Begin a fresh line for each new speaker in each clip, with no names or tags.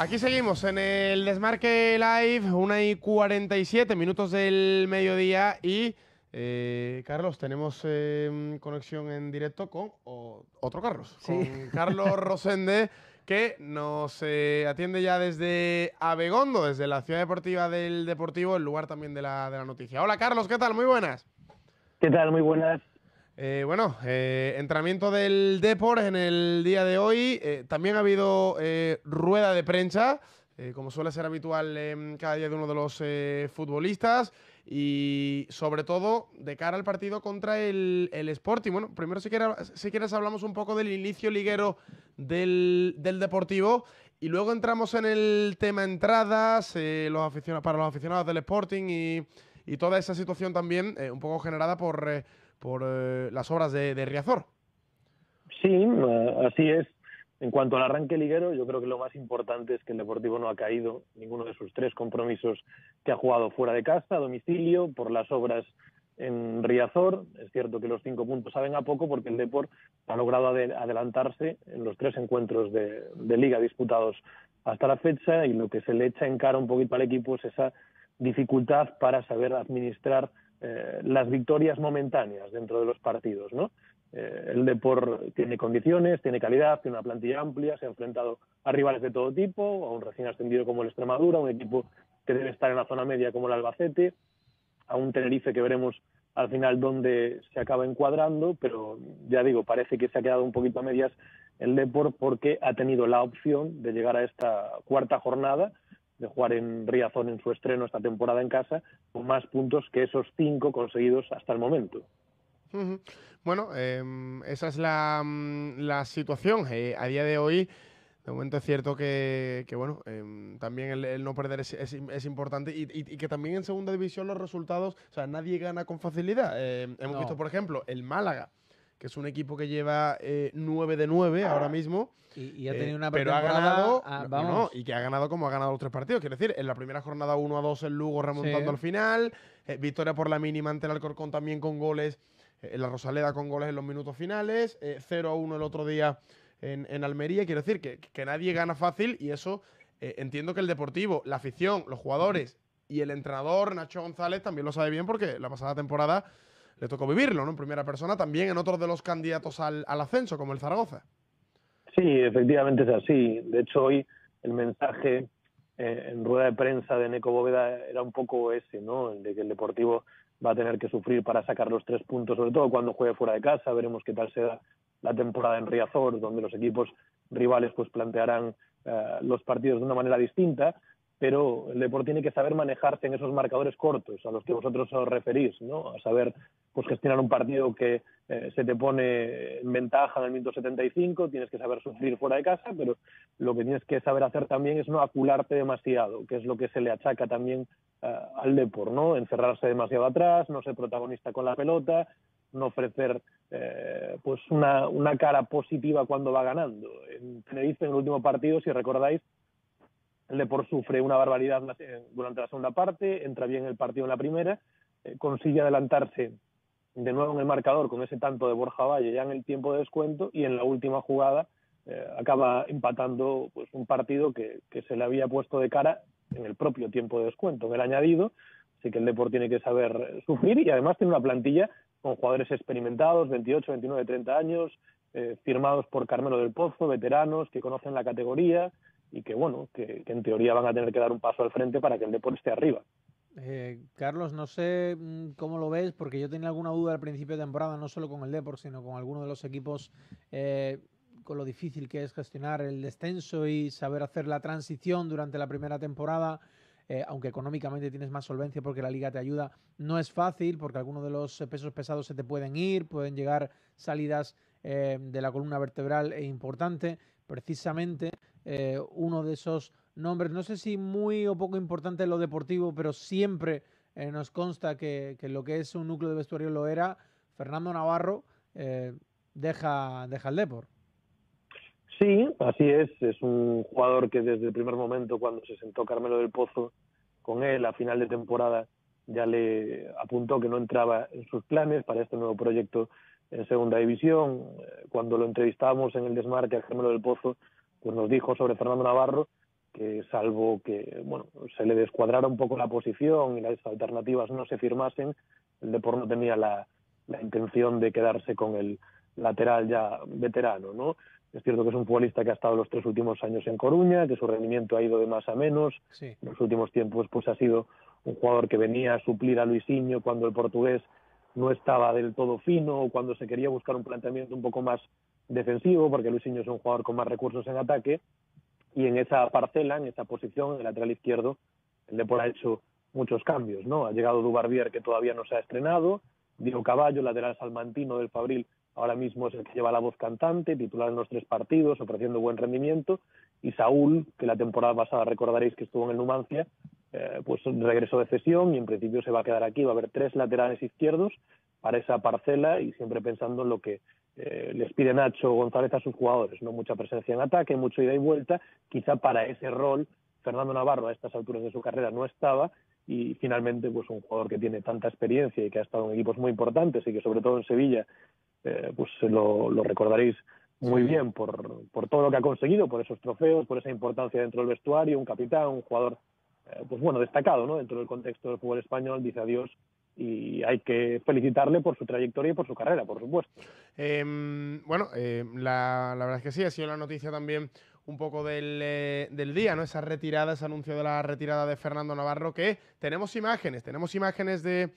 Aquí seguimos en el Desmarque Live, 1:47 del mediodía y Carlos, tenemos conexión en directo con otro Carlos,
Sí.
con Carlos Rosende, que nos atiende ya desde Abegondo, desde la ciudad deportiva del Deportivo, el lugar también de la noticia. Hola Carlos, ¿qué tal? Muy buenas.
¿Qué tal? Muy buenas.
Entrenamiento del Depor en el día de hoy. También ha habido rueda de prensa, como suele ser habitual cada día de uno de los futbolistas. Y sobre todo de cara al partido contra el Sporting. Bueno, primero si quieres hablamos un poco del inicio liguero del Deportivo. Y luego entramos en el tema entradas, para los aficionados del Sporting y toda esa situación también un poco generada por las obras de Riazor.
Sí, así es. En cuanto al arranque liguero, yo creo que lo más importante es que el Deportivo no ha caído ninguno de sus 3 compromisos que ha jugado fuera de casa, a domicilio, por las obras en Riazor. Es cierto que los 5 puntos saben a poco porque el Depor ha logrado adelantarse en los 3 encuentros de Liga disputados hasta la fecha, y lo que se le echa en cara un poquito al equipo es esa dificultad para saber administrar las victorias momentáneas dentro de los partidos, ¿no? El Depor tiene condiciones, tiene calidad, tiene una plantilla amplia, se ha enfrentado a rivales de todo tipo, a un recién ascendido como el Extremadura, un equipo que debe estar en la zona media como el Albacete, a un Tenerife que veremos al final dónde se acaba encuadrando, pero ya digo, parece que se ha quedado un poquito a medias el Depor porque ha tenido la opción de llegar a esta 4ª jornada, de jugar en Riazor en su estreno esta temporada en casa, con más puntos que esos 5 conseguidos hasta el momento.
Bueno, esa es la situación. A día de hoy, de momento es cierto que bueno, también el no perder es importante y que también en segunda división los resultados, o sea, nadie gana con facilidad. Hemos visto, por ejemplo, el Málaga, que es un equipo que lleva 9 de 9 ahora mismo.
Y ha tenido una
pero ha
pretemporada,
ganado,
vamos.
y que ha ganado como ha ganado los 3 partidos. Quiero decir, en la primera jornada 1-2 el Lugo remontando
Sí.
al final, victoria por la mínima ante el Alcorcón también con goles, en la Rosaleda con goles en los minutos finales, 0-1 el otro día en Almería. Quiero decir que nadie gana fácil y eso entiendo que el Deportivo, la afición, los jugadores y el entrenador Nacho González también lo sabe bien porque la pasada temporada le tocó vivirlo, ¿no? En primera persona, también en otros de los candidatos al ascenso, como el Zaragoza.
Sí, efectivamente es así. De hecho, hoy el mensaje en rueda de prensa de Neco Bóveda era un poco ese, ¿no? El de que el Deportivo va a tener que sufrir para sacar los 3 puntos, sobre todo cuando juegue fuera de casa. Veremos qué tal será la temporada en Riazor, donde los equipos rivales pues plantearán los partidos de una manera distinta, pero el Depor tiene que saber manejarse en esos marcadores cortos a los que vosotros os referís, ¿no? A saber pues gestionar un partido que se te pone en ventaja en el minuto 75, tienes que saber sufrir fuera de casa, pero lo que tienes que saber hacer también es no acularte demasiado, que es lo que se le achaca también al Depor, ¿no? Encerrarse demasiado atrás, no ser protagonista con la pelota, no ofrecer pues una cara positiva cuando va ganando. En Tenerife, en el último partido, si recordáis, el Depor sufre una barbaridad durante la segunda parte, entra bien el partido en la primera, consigue adelantarse de nuevo en el marcador con ese tanto de Borja Valle ya en el tiempo de descuento, y en la última jugada acaba empatando pues un partido que se le había puesto de cara en el propio tiempo de descuento, en el añadido. Así que el Depor tiene que saber sufrir, y además tiene una plantilla con jugadores experimentados, 28, 29, 30 años, firmados por Carmelo del Pozo, veteranos que conocen la categoría y que, bueno, que en teoría van a tener que dar un paso al frente para que el Depor esté arriba.
Carlos, no sé cómo lo ves, porque yo tenía alguna duda al principio de temporada, no solo con el Depor, sino con alguno de los equipos, con lo difícil que es gestionar el descenso y saber hacer la transición durante la primera temporada. Aunque económicamente tienes más solvencia porque la liga te ayuda, no es fácil porque algunos de los pesos pesados se te pueden ir, pueden llegar salidas de la columna vertebral importante. Precisamente uno de esos nombres, no sé si muy o poco importante en lo deportivo, pero siempre nos consta que lo que es un núcleo de vestuario lo era. Fernando Navarro deja el Depor.
Sí, así es un jugador que desde el primer momento, cuando se sentó Carmelo del Pozo con él a final de temporada, ya le apuntó que no entraba en sus planes para este nuevo proyecto en segunda división. Cuando lo entrevistábamos en el Desmarque a Carmelo del Pozo, pues nos dijo sobre Fernando Navarro que salvo que se le descuadrara un poco la posición y las alternativas no se firmasen, el Depor no tenía la intención de quedarse con el lateral ya veterano, ¿no? Es cierto que es un futbolista que ha estado los 3 últimos años en Coruña, que su rendimiento ha ido de más a menos.
Sí.
En los últimos tiempos pues ha sido un jugador que venía a suplir a Luisinho cuando el portugués no estaba del todo fino, o cuando se quería buscar un planteamiento un poco más defensivo, porque Luisinho es un jugador con más recursos en ataque, y en esa parcela, en esa posición, en el lateral izquierdo, el Depor ha hecho muchos cambios, ¿no? Ha llegado Dubarbier, que todavía no se ha estrenado, Diego Caballo, lateral salmantino del Fabril, ahora mismo es el que lleva la voz cantante, titular en los 3 partidos, ofreciendo buen rendimiento, y Saúl, que la temporada pasada recordaréis que estuvo en el Numancia, pues regresó de cesión y en principio se va a quedar aquí. Va a haber 3 laterales izquierdos para esa parcela y siempre pensando en lo que les pide Nacho González a sus jugadores, no mucha presencia en ataque, mucho ida y vuelta. Quizá para ese rol Fernando Navarro a estas alturas de su carrera no estaba, y finalmente pues un jugador que tiene tanta experiencia y que ha estado en equipos muy importantes y que sobre todo en Sevilla pues lo recordaréis muy bien por todo lo que ha conseguido, por esos trofeos, por esa importancia dentro del vestuario, un capitán, un jugador pues bueno, destacado, ¿no? Dentro del contexto del fútbol español, dice adiós, y hay que felicitarle por su trayectoria y por su carrera, por supuesto.
La verdad es que sí, ha sido la noticia también un poco del día, ¿no? Esa retirada, ese anuncio de la retirada de Fernando Navarro, que tenemos imágenes de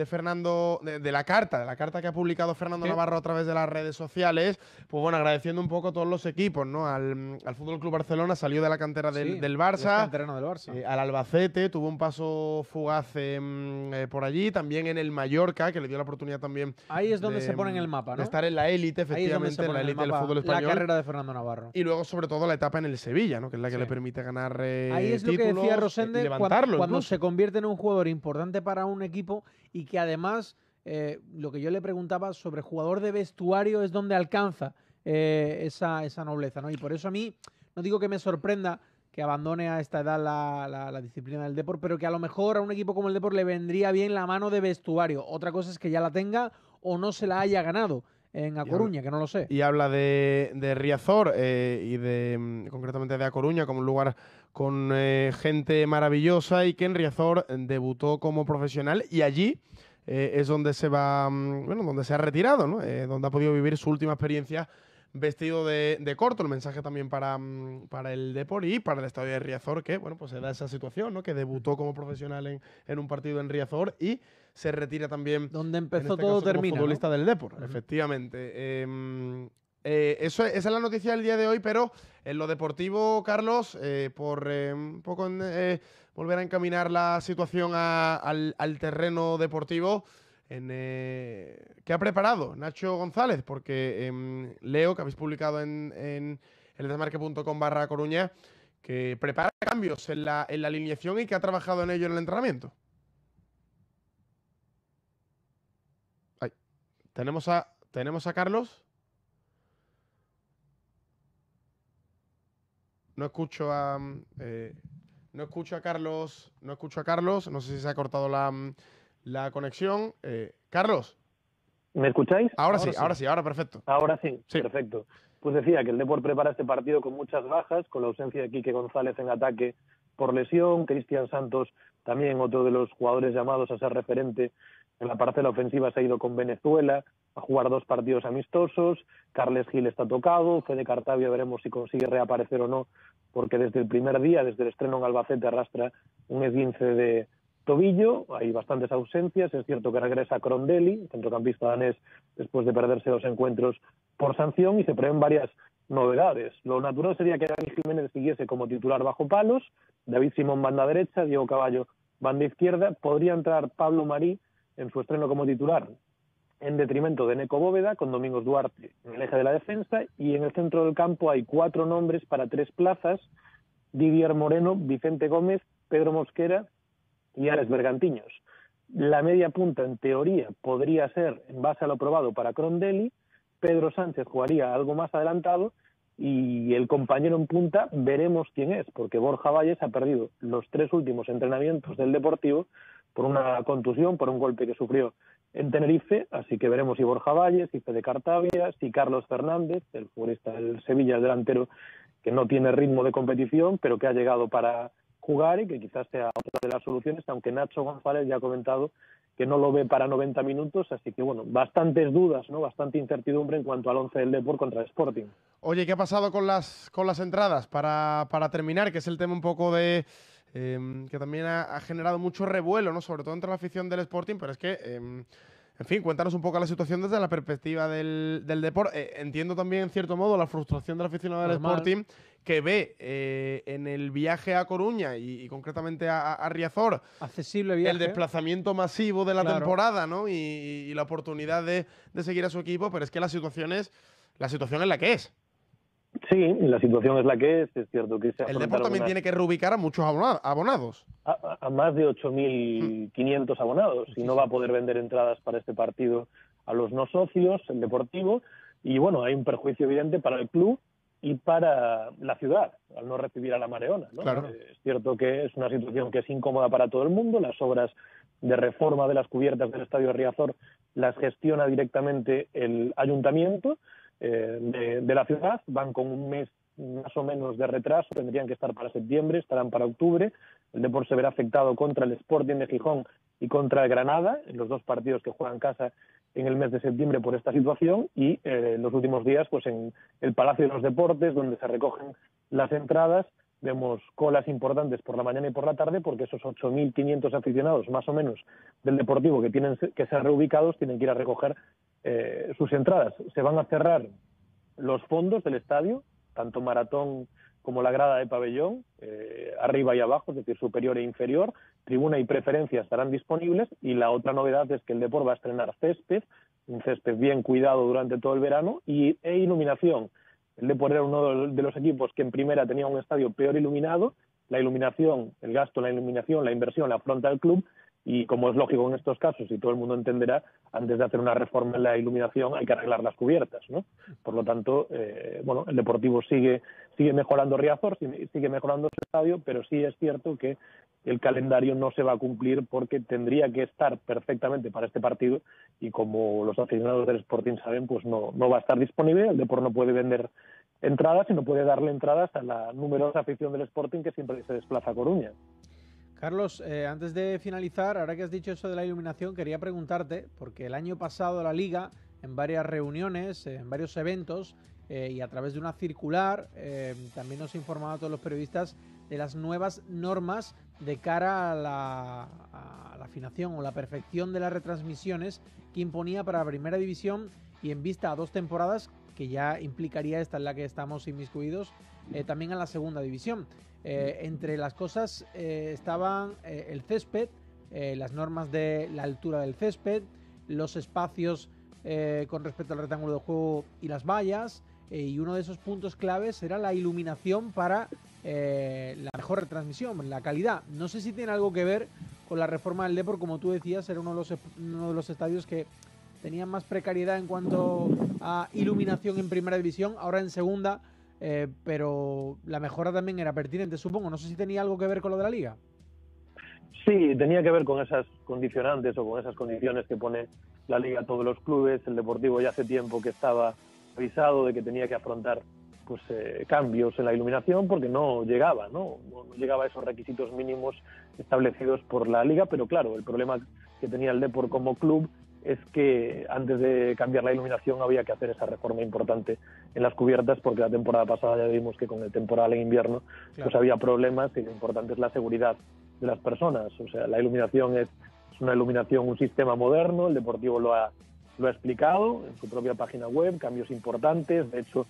Fernando, de la carta que ha publicado Fernando Navarro a través de las redes sociales, pues bueno, agradeciendo un poco a todos los equipos, ¿no? Al Fútbol Club Barcelona, salió de la cantera del Barça,
canterano del Barça.
Al Albacete, tuvo un paso fugaz por allí, también en el Mallorca, que le dio la oportunidad también.
Ahí es donde se pone en el mapa, ¿no?
De estar en la élite, efectivamente, en la élite del fútbol español.
La carrera de Fernando Navarro.
Y luego, sobre todo, la etapa en el Sevilla, ¿no? Que es la que le permite ganar
ahí es lo que decía Rosende,
levantarlo
cuando se convierte en un jugador importante para un equipo y que además, lo que yo le preguntaba sobre jugador de vestuario es donde alcanza esa nobleza, ¿no? Y por eso a mí, no digo que me sorprenda que abandone a esta edad la disciplina del Depor, pero que a lo mejor a un equipo como el Depor le vendría bien la mano de vestuario. Otra cosa es que ya la tenga o no se la haya ganado en A Coruña, que no lo sé.
Y habla de Riazor y concretamente de A Coruña como un lugar con gente maravillosa, y que en Riazor debutó como profesional y allí es donde se va, donde se ha retirado, ¿no? Donde ha podido vivir su última experiencia vestido de corto. El mensaje también para el Depor y para el estadio de Riazor, que bueno, pues se da esa situación, ¿no? Que debutó como profesional en un partido en Riazor y se retira también.
Donde empezó
en este
todo
caso,
termina,
como futbolista, ¿no? Del Depor, efectivamente. Esa es la noticia del día de hoy, pero en lo deportivo, Carlos, por un poco volver a encaminar la situación al terreno deportivo, ¿qué ha preparado Nacho González? Porque leo que habéis publicado en el desmarque.com/Coruña que prepara cambios en la alineación y que ha trabajado en ello en el entrenamiento. Ay, ¿tenemos a Carlos? No escucho a Carlos. No sé si se ha cortado la conexión. Carlos.
¿Me escucháis?
Ahora sí, perfecto.
Ahora sí, perfecto. Pues decía que el Depor prepara este partido con muchas bajas, con la ausencia de Quique González en ataque por lesión, Cristian Santos también, otro de los jugadores llamados a ser referente en la parcela ofensiva, se ha ido con Venezuela a jugar 2 partidos amistosos. Carles Gil está tocado, Fede Cartavia veremos si consigue reaparecer o no, porque desde el primer día, desde el estreno en Albacete, arrastra un esguince de tobillo. Hay bastantes ausencias. Es cierto que regresa Crondelli, centrocampista danés, después de perderse 2 encuentros por sanción, y se prevén varias novedades. Lo natural sería que Dani Jiménez siguiese como titular bajo palos, David Simón banda derecha, Diego Caballo banda izquierda. Podría entrar Pablo Marí en su estreno como titular en detrimento de Neco Bóveda, con Domingos Duarte en el eje de la defensa, y en el centro del campo hay 4 nombres para 3 plazas: Didier Moreno, Vicente Gómez, Pedro Mosquera y Alex Bergantiños. La media punta, en teoría, podría ser, en base a lo probado, para Crondelli. Pedro Sánchez jugaría algo más adelantado, y el compañero en punta veremos quién es, porque Borja Valles ha perdido los 3 últimos entrenamientos del Deportivo por una contusión, por un golpe que sufrió en Tenerife, así que veremos si Borja Valles, si Fede Cartavia, si Carlos Fernández, el futbolista del Sevilla, el delantero que no tiene ritmo de competición, pero que ha llegado para jugar y que quizás sea otra de las soluciones, aunque Nacho González ya ha comentado que no lo ve para 90 minutos, así que bueno, bastantes dudas, ¿no? Bastante incertidumbre en cuanto al 11 del Depor contra el Sporting.
Oye, ¿qué ha pasado con las entradas para terminar? Que es el tema un poco de que también ha generado mucho revuelo, ¿no? Sobre todo entre la afición del Sporting, pero es que, en fin, cuéntanos un poco la situación desde la perspectiva del Depor. Entiendo también, en cierto modo, la frustración del aficionado del Sporting, que ve en el viaje a Coruña y concretamente a Riazor
accesible viaje,
el desplazamiento masivo de la temporada, ¿no? Y la oportunidad de seguir a su equipo, pero es que la situación es la que es.
Sí, la situación es la que es cierto que
el Depor también tiene que reubicar a muchos abonados.
A más de 8.500 abonados, y no va a poder vender entradas para este partido a los no socios, el Deportivo, y bueno, hay un perjuicio evidente para el club y para la ciudad, al no recibir a la Mareona, ¿no?
Claro.
Es cierto que es una situación que es incómoda para todo el mundo. Las obras de reforma de las cubiertas del Estadio Riazor las gestiona directamente el ayuntamiento de la ciudad, van con un mes más o menos de retraso, tendrían que estar para septiembre, estarán para octubre. El Depor se verá afectado contra el Sporting de Gijón y contra el Granada, en los dos partidos que juegan en casa en el mes de septiembre por esta situación, y en los últimos días pues en el Palacio de los Deportes, donde se recogen las entradas, vemos colas importantes por la mañana y por la tarde, porque esos 8.500 aficionados más o menos del Deportivo que tienen que ser reubicados tienen que ir a recoger sus entradas. Se van a cerrar los fondos del estadio, tanto maratón como la grada de pabellón, arriba y abajo, es decir, superior e inferior. Tribuna y preferencia estarán disponibles, y la otra novedad es que el Depor va a estrenar césped, un césped bien cuidado durante todo el verano, e iluminación. El Depor era uno de los equipos que en primera tenía un estadio peor iluminado. La iluminación, el gasto en la iluminación, la inversión la afronta el club, y como es lógico en estos casos, y todo el mundo entenderá, antes de hacer una reforma en la iluminación hay que arreglar las cubiertas, ¿no? Por lo tanto, bueno, el Deportivo sigue mejorando Riazor, sigue mejorando su estadio, pero sí es cierto que el calendario no se va a cumplir, porque tendría que estar perfectamente para este partido, y como los aficionados del Sporting saben, pues no va a estar disponible. El Depor no puede vender entradas y no puede darle entradas a la numerosa afición del Sporting que siempre se desplaza a Coruña.
Carlos, antes de finalizar, ahora que has dicho eso de la iluminación, quería preguntarte, porque el año pasado la Liga, en varias reuniones, en varios eventos, y a través de una circular, también nos informaba a todos los periodistas de las nuevas normas de cara a la afinación o la perfección de las retransmisiones que imponía para la Primera División, y en vista a 2 temporadas, que ya implicaría esta en la que estamos inmiscuidos, también a la Segunda División. Entre las cosas estaban el césped, las normas de la altura del césped, los espacios con respecto al rectángulo de juego y las vallas, y uno de esos puntos claves era la iluminación para la mejor retransmisión, la calidad. No sé si tiene algo que ver con la reforma del Depor, como tú decías, era uno de los estadios que tenían más precariedad en cuanto a iluminación en Primera División, ahora en Segunda. Pero la mejora también era pertinente, supongo. No sé si tenía algo que ver con lo de la Liga.
Sí, tenía que ver con esas condicionantes o con esas condiciones que pone la Liga a todos los clubes. El Deportivo ya hace tiempo que estaba avisado de que tenía que afrontar pues cambios en la iluminación, porque no llegaba a esos requisitos mínimos establecidos por la Liga. Pero claro, el problema que tenía el Depor como club es que antes de cambiar la iluminación había que hacer esa reforma importante en las cubiertas, porque la temporada pasada ya vimos que con el temporal en invierno pues había problemas, y lo importante es la seguridad de las personas. O sea, la iluminación es una iluminación, un sistema moderno. El Deportivo lo ha explicado en su propia página web, cambios importantes. De hecho,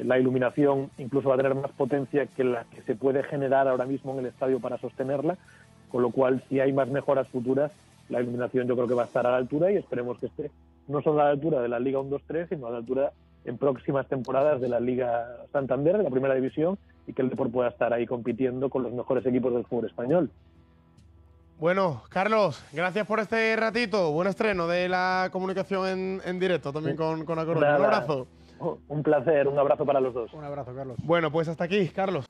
la iluminación incluso va a tener más potencia que la que se puede generar ahora mismo en el estadio para sostenerla, con lo cual, si hay más mejoras futuras, la iluminación yo creo que va a estar a la altura, y esperemos que esté no solo a la altura de la Liga 1-2-3, sino a la altura en próximas temporadas de la Liga Santander, de la Primera División, y que el Depor pueda estar ahí compitiendo con los mejores equipos del fútbol español.
Bueno, Carlos, gracias por este ratito. Buen estreno de la comunicación en directo también con A Coruña. Un abrazo.
Un placer, un abrazo para los dos.
Un abrazo, Carlos.
Bueno, pues hasta aquí, Carlos.